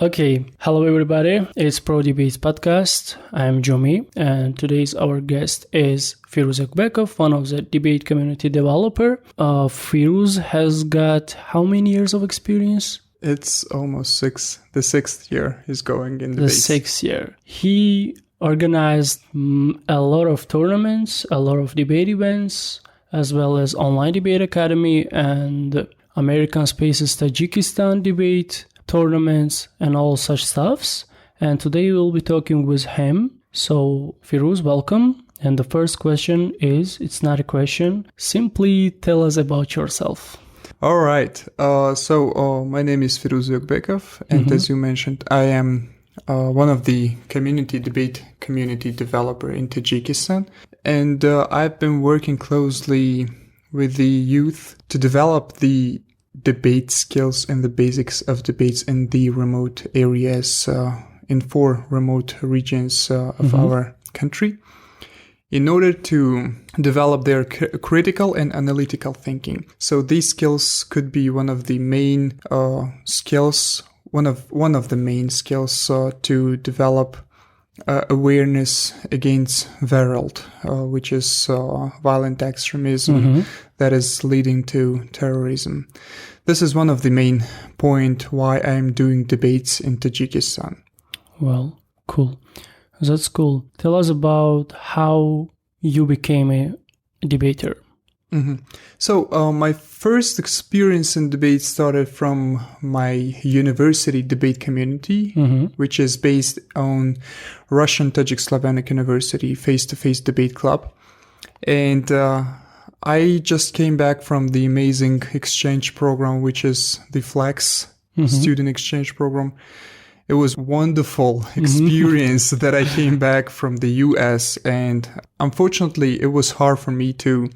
Okay, hello everybody, it's Prodebates podcast. I'm Jomi, and today's our guest is Firuzom Ёgбеков, one of the debate community developer. Firuz has got how many years of experience? It's almost six. The sixth year is going in the sixth year. He organized a lot of tournaments, a lot of debate events, as well as online debate academy and American Space Dushanbe debate tournaments and all such stuffs. And today we'll be talking with him. So Firuz, welcome. And the first question is, it's not a question, simply tell us about yourself. All right. So my name is Firuzom Ёgбеков, and as you mentioned, I am one of the debate community developer in Tajikistan. And I've been working closely with the youth to develop the debate skills and the basics of debates in the remote areas, in 4 remote regions of our country, in order to develop their critical and analytical thinking. So these skills could be one of the main skills, one of the main skills to develop awareness against world, which is violent extremism that is leading to terrorism. This is one of the main point why I'm doing debates in Tajikistan. Well, cool. That's cool. Tell us about how you became a debater. So my first experience in debate started from my university debate community, which is based on Russian Tajik Slavonic University face-to-face debate club. And I just came back from the amazing exchange program, which is the FLEX student exchange program. It was a wonderful experience that I came back from the US, and unfortunately it was hard for me to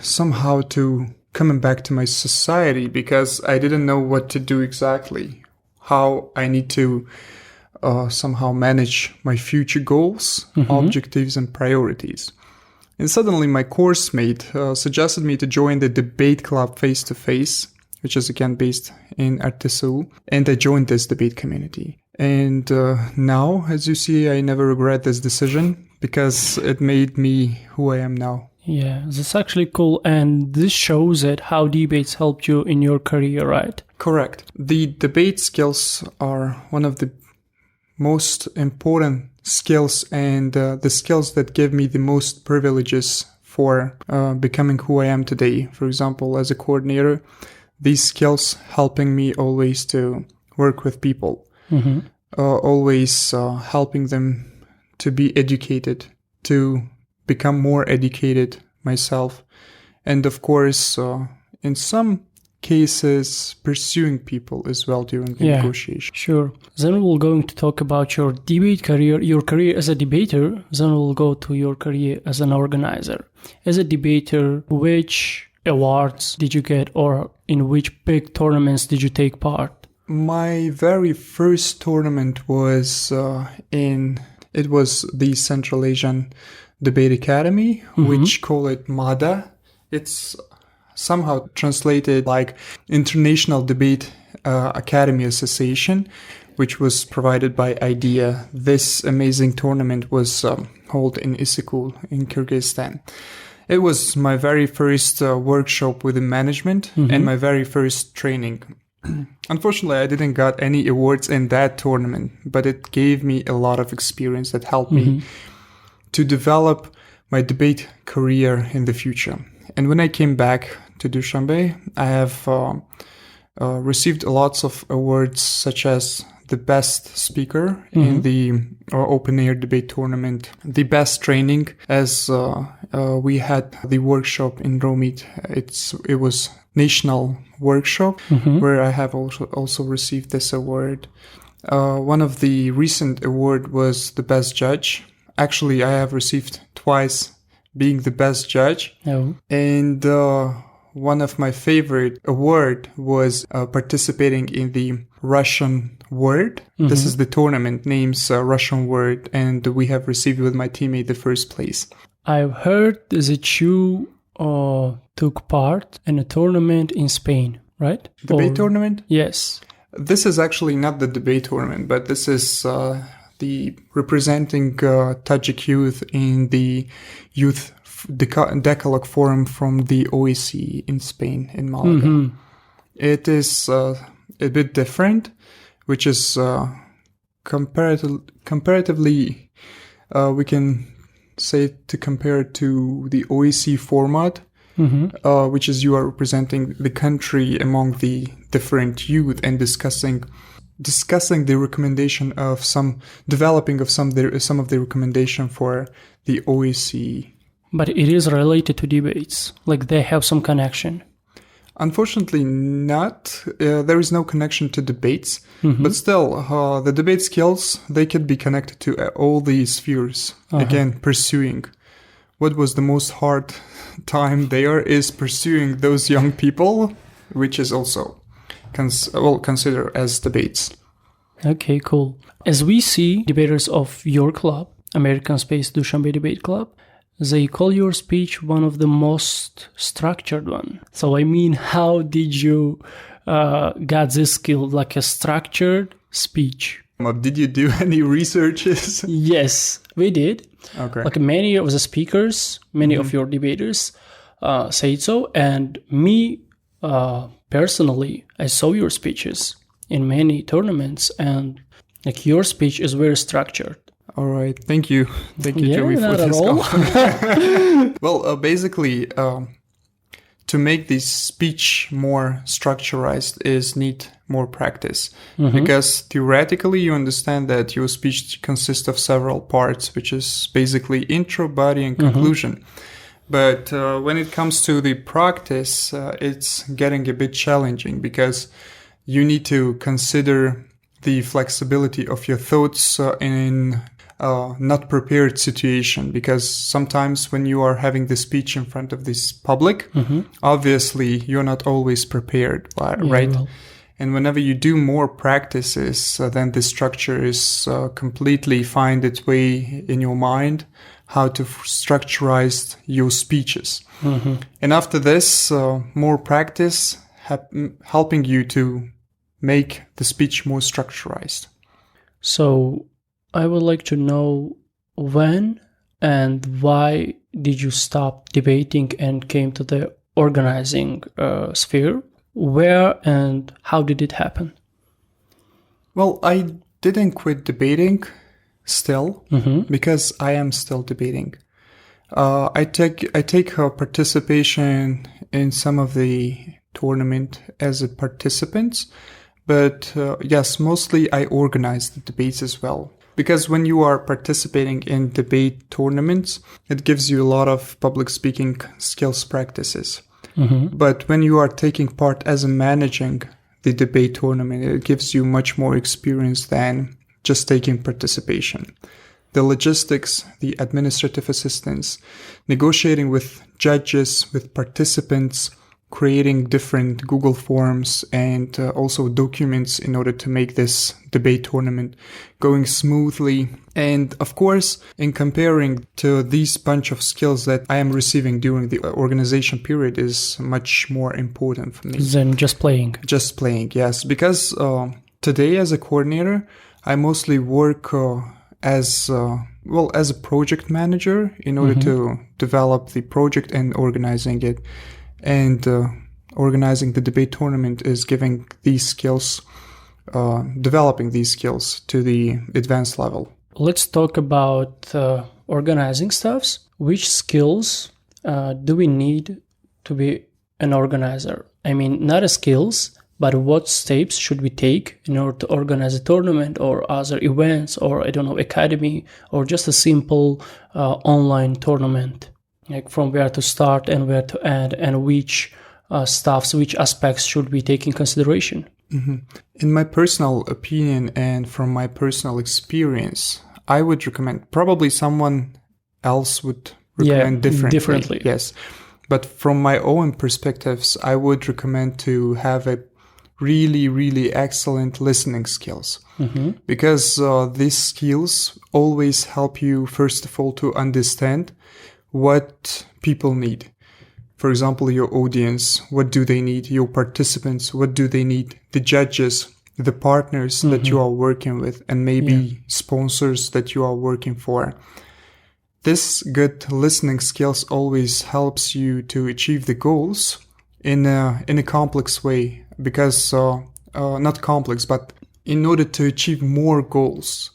somehow to coming back to my society because I didn't know what to do exactly, how I need to somehow manage my future goals, objectives and priorities. And suddenly my course mate suggested me to join the debate club face-to-face, which is again based in Artesu, and I joined this debate community. And now, as you see, I never regret this decision because it made me who I am now. Yeah, that's actually cool. And this shows that how debates helped you in your career, right? Correct. The debate skills are one of the most important skills and the skills that give me the most privileges for becoming who I am today. For example, as a coordinator, these skills helping me always to work with people, always helping them to be educated, to become more educated myself, and of course, in some cases, pursuing people as well during the negotiation. Sure. Then we're going to talk about your debate career, your career as a debater. Then we'll go to your career as an organizer. As a debater, which awards did you get, or in which big tournaments did you take part? My very first tournament was it was the Central Asian Debate Academy, which call it MADA. It's somehow translated like International Debate Academy Association, which was provided by IDEA. This amazing tournament was held in Isykyul in Kyrgyzstan. It was my very first workshop within management and my very first training. Unfortunately, I didn't got any awards in that tournament, but it gave me a lot of experience that helped me to develop my debate career in the future. And when I came back to Dushanbe, I have received lots of awards such as the best speaker in the open air debate tournament, the best training, as we had the workshop in Romit. It was national workshop where I have also received this award. One of the recent award was the best judge. Actually, I have received twice being the best judge. And one of my favorite award was participating in the Russian Word. This is the tournament names Russian Word, and we have received with my teammate the first place. I've heard that you took part in a tournament in Spain, right? Debate tournament? Yes. This is actually not the debate tournament, but this is the representing Tajik youth in the Youth Decalogue Forum from the OEC in Spain, in Malaga. Mm-hmm. It is a bit different, which is comparatively, we can say to compare it to the OEC format, mm-hmm. Which is you are representing the country among the different youth and discussing the recommendation of developing of some of the recommendation for the OEC. But it is related to debates, like they have some connection. Unfortunately not. There is no connection to debates, mm-hmm. but still, the debate skills, they could be connected to all these spheres. Uh-huh. Again, pursuing. What was the most hard time there is pursuing those young people, which is also considered as debates. Okay, cool. As we see, debaters of your club, American Space Dushanbe Debate Club, they call your speech one of the most structured one. So I mean, how did you got this skill, like a structured speech? Did you do any researches? Yes, we did. Okay. Like many of the speakers, many mm-hmm. of your debaters said so. And me, personally, I saw your speeches in many tournaments, and like your speech is very structured. All right. Thank you. Thank you, Jomi, for this comment. Well, basically, to make this speech more structurized is need more practice. Mm-hmm. Because theoretically, you understand that your speech consists of several parts, which is basically intro, body, and conclusion. Mm-hmm. But when it comes to the practice, it's getting a bit challenging because you need to consider the flexibility of your thoughts in not prepared situation, because sometimes when you are having the speech in front of this public, mm-hmm. obviously you're not always prepared, right? Yeah, well. And whenever you do more practices, then the structure is completely find its way in your mind, how to structurize your speeches. Mm-hmm. And after this, more practice helping you to make the speech more structurized. So I would like to know when and why did you stop debating and came to the organizing sphere? Where and how did it happen? Well, I didn't quit debating still, mm-hmm. because I am still debating. I take participation in some of the tournament as a participant, but yes, mostly I organize the debates as well. Because when you are participating in debate tournaments, it gives you a lot of public speaking skills practices. Mm-hmm. But when you are taking part as a managing the debate tournament, it gives you much more experience than just taking participation. The logistics, the administrative assistance, negotiating with judges, with participants, creating different Google Forms and also documents in order to make this debate tournament going smoothly. And of course, in comparing to these bunch of skills that I am receiving during the organization period is much more important for me. Than just playing. Just playing, yes. Because today as a coordinator, I mostly work as a project manager in order mm-hmm. to develop the project and organizing it. And organizing the debate tournament is giving these skills, developing these skills to the advanced level. Let's talk about organizing stuffs. Which skills do we need to be an organizer? I mean, not as skills, but what steps should we take in order to organize a tournament or other events or, I don't know, academy or just a simple online tournament? Like from where to start and where to end, and which which aspects should we take in consideration? Mm-hmm. In my personal opinion and from my personal experience, I would recommend, probably someone else would recommend differently. Yes. But from my own perspectives, I would recommend to have a really, really excellent listening skills. Mm-hmm. Because these skills always help you, first of all, to understand what people need. For example, your audience, what do they need? Your participants, what do they need? The judges, the partners that you are working with, and maybe sponsors that you are working for. This good listening skills always helps you to achieve the goals in a complex way, because not complex, but in order to achieve more goals,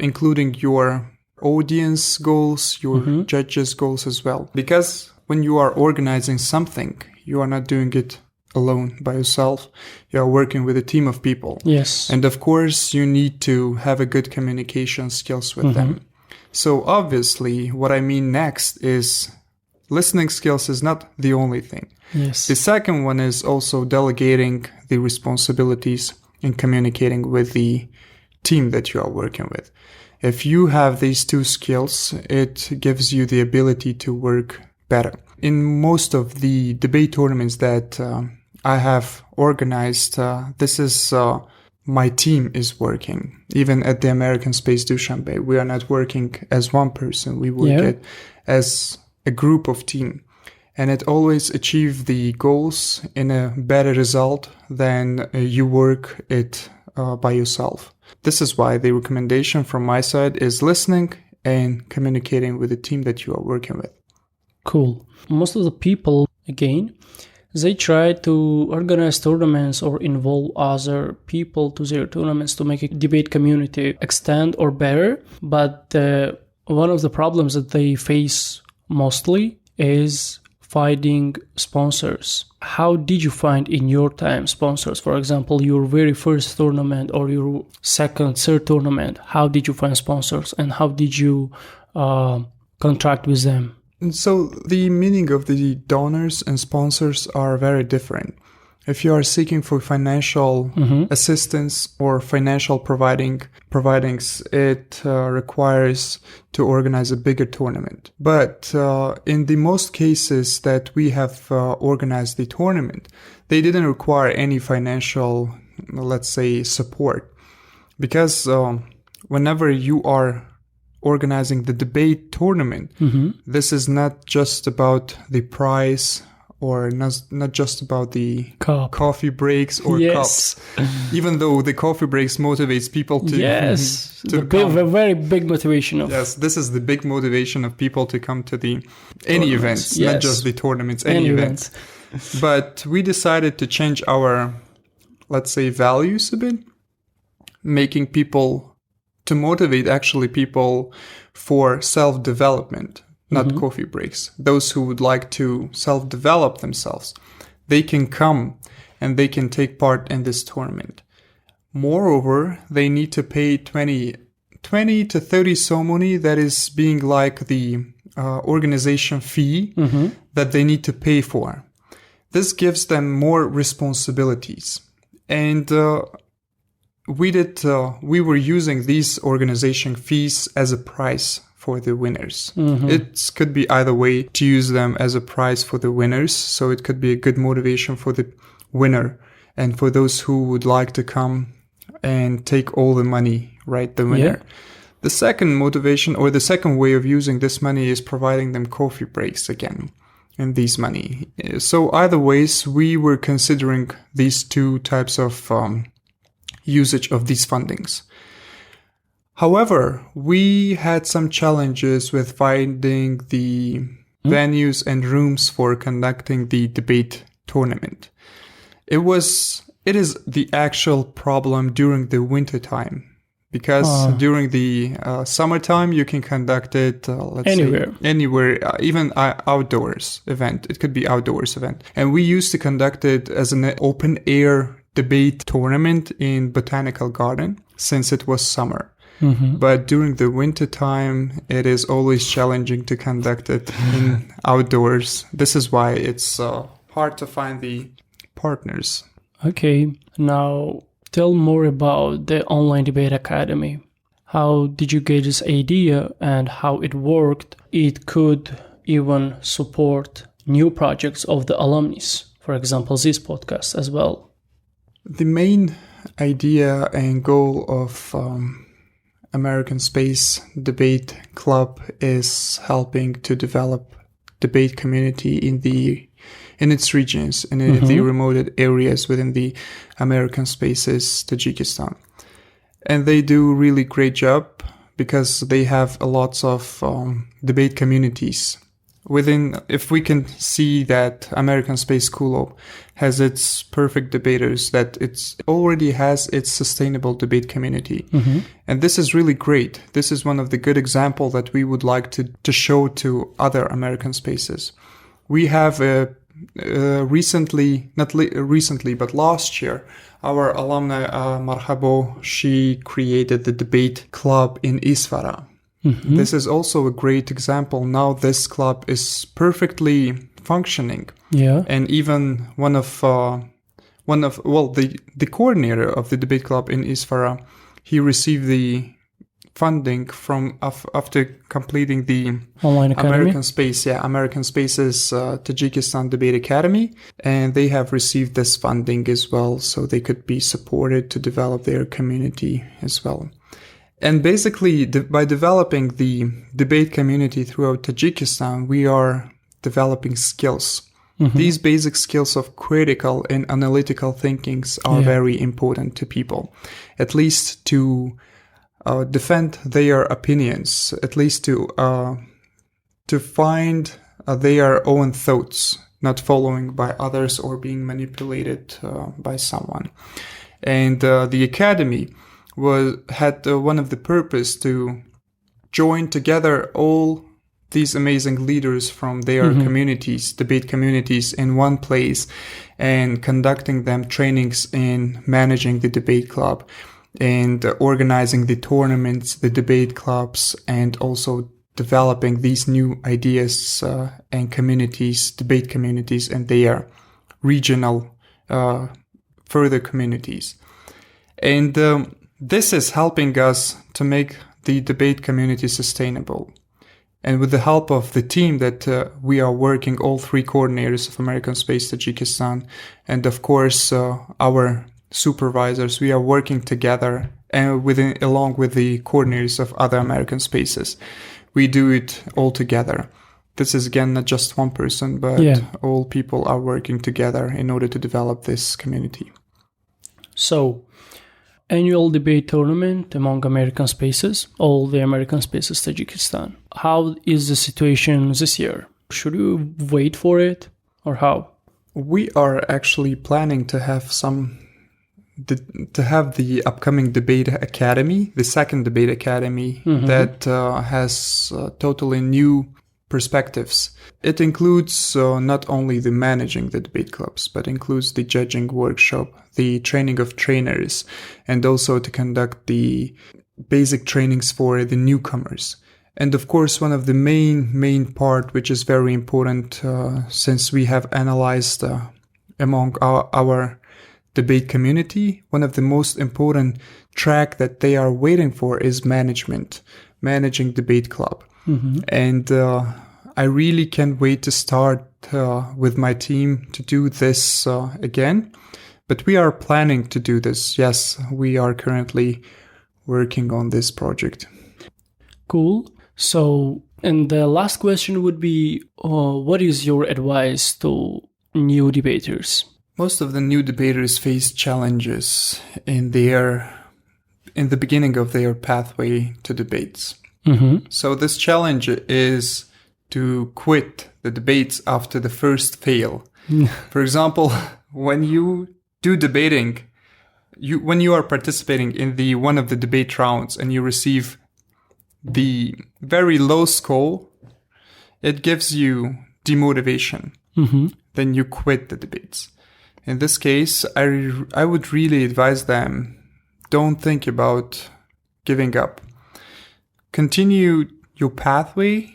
including your audience goals, your judges' goals as well. Because when you are organizing something, you are not doing it alone by yourself. You are working with a team of people. Yes. And of course, you need to have a good communication skills with them. So obviously, what I mean next is listening skills is not the only thing. Yes. The second one is also delegating the responsibilities and communicating with the team that you are working with. If you have these two skills, it gives you the ability to work better. In most of the debate tournaments that I have organized, this is my team is working. Even at the American Space Dushanbe, we are not working as one person. We work as a group of team. And it always achieves the goals in a better result than you work it by yourself. This is why the recommendation from my side is listening and communicating with the team that you are working with. Cool. Most of the people, again, they try to organize tournaments or involve other people to their tournaments to make a debate community extend or better. But one of the problems that they face mostly is finding sponsors. How did you find in your time sponsors? For example, your very first tournament or your second, third tournament, how did you find sponsors and how did you contract with them? And so the meaning of the donors and sponsors are very different. If you are seeking for financial assistance or financial providings, it requires to organize a bigger tournament. But in the most cases that we have organized the tournament, they didn't require any financial, let's say, support. Because whenever you are organizing the debate tournament, this is not just about the prize or not just about the coffee breaks or cups. Even though the coffee breaks motivates people to the very big motivation of this is the big motivation of people to come to the any events, not just the tournaments, any events. But we decided to change our, let's say, values a bit, making people to motivate actually people for self-development, not coffee breaks. Those who would like to self-develop themselves, they can come and they can take part in this tournament. Moreover, they need to pay 20 to 30 somoni, that is being like the organization fee that they need to pay for. This gives them more responsibilities. And we were using these organization fees as a prize for the winners. It could be either way to use them as a prize for the winners. So it could be a good motivation for the winner and for those who would like to come and take all the money, right? The winner. The second motivation or the second way of using this money is providing them coffee breaks again. And these money. So either ways, we were considering these two types of usage of these fundings. However, we had some challenges with finding the venues and rooms for conducting the debate tournament. It is the actual problem during the winter time. Because during the summertime, you can conduct it, anywhere, even outdoors event. It could be outdoors event. And we used to conduct it as an open air debate tournament in Botanical Garden since it was summer. But during the winter time, it is always challenging to conduct it in outdoors. This is why it's hard to find the partners. Okay, now tell more about the Online Debate Academy. How did you get this idea and how it worked? It could even support new projects of the alumni, for example, this podcast as well. The main idea and goal of American Space Debate Club is helping to develop debate community in the in its regions, in the remote areas within the American Spaces Tajikistan. And they do really great job because they have lots of debate communities. If we can see that American Space Club has its perfect debaters, that it already has its sustainable debate community. And this is really great. This is one of the good examples that we would like to show to other American spaces. We have not recently, but last year, our alumni Marhabo, she created the debate club in Isfara. This is also a great example. Now this club is perfectly functioning. Yeah. And even the coordinator of the debate club in Isfara, he received the funding from after completing the Online Academy? American Spaces Tajikistan Debate Academy, and they have received this funding as well, so they could be supported to develop their community as well. And basically, by developing the debate community throughout Tajikistan, we are developing skills. These basic skills of critical and analytical thinkings are very important to people, at least to defend their opinions, at least to find their own thoughts, not following by others or being manipulated by someone. And the academy had one of the purpose to join together all these amazing leaders from their communities, debate communities, in one place, and conducting them trainings in managing the debate club and organizing the tournaments, the debate clubs, and also developing these new ideas and communities, debate communities, and their regional further communities. And this is helping us to make the debate community sustainable. And with the help of the team that we are working, all three coordinators of American Space Tajikistan, and of course our supervisors, we are working together and along with the coordinators of other American spaces. We do it all together. This is again not just one person, but all people are working together in order to develop this community. So, annual debate tournament among American spaces, all the American spaces Tajikistan. How is the situation this year? Should you wait for it or how? We are actually planning to have the upcoming debate academy, the second debate academy that has totally new perspectives. It includes not only the managing the debate clubs, but includes the judging workshop, the training of trainers, and also to conduct the basic trainings for the newcomers. And of course, one of the main part, which is very important, since we have analyzed among our debate community, one of the most important track that they are waiting for is managing debate club. And I really can't wait to start with my team to do this again. But we are planning to do this. Yes, we are currently working on this project. Cool. So, and the last question would be, what is your advice to new debaters? Most of the new debaters face challenges in the beginning of their pathway to debates. So this challenge is to quit the debates after the first fail. For example, when you do debating, when you are participating in one of the debate rounds and you receive the very low score, it gives you demotivation. Then you quit the debates. In this case, I would really advise them, don't think about giving up. Continue your pathway,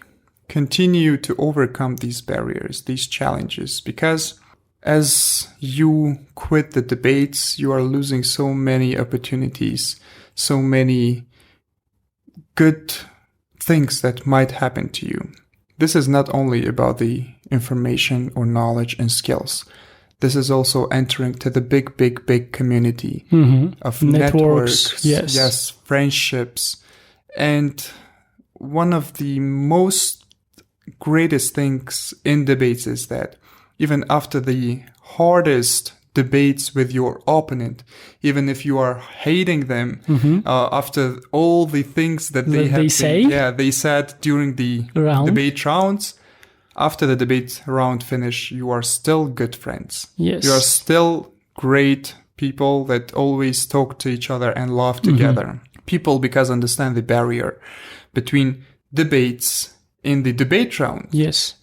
continue to overcome these barriers, these challenges, because as you quit the debates, you are losing so many opportunities, so many good things that might happen to you. This is not only about the information or knowledge and skills. This is also entering to the big community of networks, yes, friendships. And one of the most greatest things in debates is that even after the hardest debates with your opponent, even if you are hating them, after all the things that they said during the debate rounds, after the debate round finish, you are still good friends. Yes. You are still great people that always talk to each other and laugh together. People because understand the barrier between debates in the debate round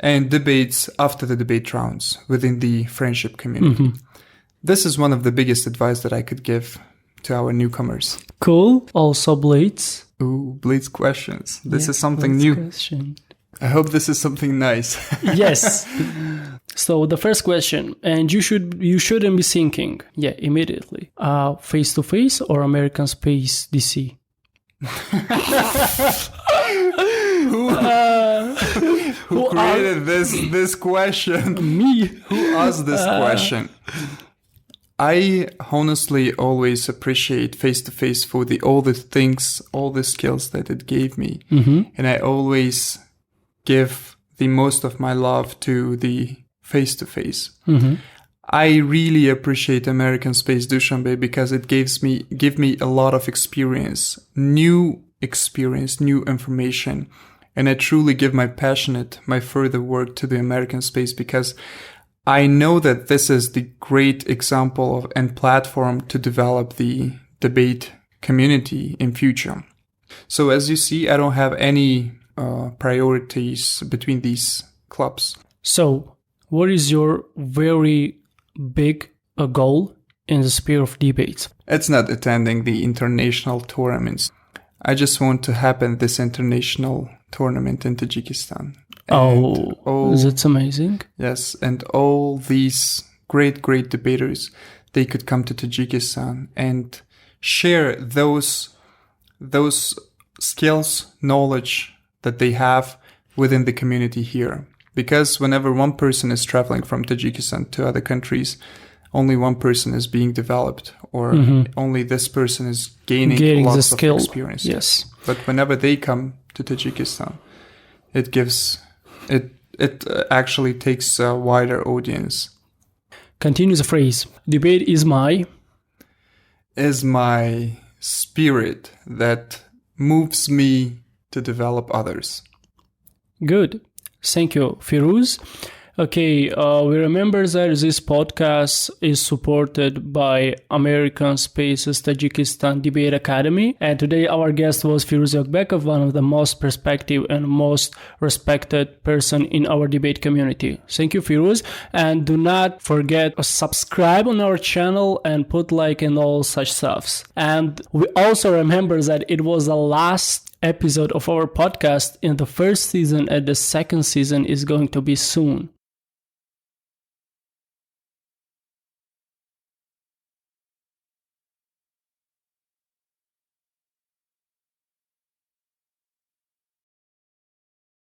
and debates after the debate rounds within the friendship community. This is one of the biggest advice that I could give to our newcomers. Cool. Also Blitz. Ooh, Blitz questions. This is something new. Question. I hope this is something nice. Yes. So the first question, and you shouldn't be thinking, immediately, face-to-face or American Space DC? Who created this question? Me. Who asked this question? I honestly always appreciate face-to-face for all the things, all the skills that it gave me. And I always give the most of my love to the face-to-face. I really appreciate American Space Dushanbe because it give me a lot of experience, new information. And I truly give my further work to the American Space because I know that this is the great example and platform to develop the debate community in future. So as you see, I don't have any priorities between these clubs. So what is your very big goal in the sphere of debates? It's not attending the international tournaments. I just want to happen this international tournament in Tajikistan. That's amazing. Yes, and all these great debaters, they could come to Tajikistan and share those skills, knowledge that they have within the community here. Because whenever one person is traveling from Tajikistan to other countries, only one person is being developed, or only this person is gaining lots of experience. Yes. But whenever they come to Tajikistan, it actually takes a wider audience. Continue the phrase. Debate is my spirit that moves me to develop others. Good. Thank you, Firuz. Okay, we remember that this podcast is supported by American Space Tajikistan Debate Academy. And today our guest was Firuzom Ёgбеков, one of the most perspective and most respected person in our debate community. Thank you, Firuz. And do not forget to subscribe on our channel and put like and all such stuffs. And we also remember that it was the last episode of our podcast in the first season, and the second season is going to be soon.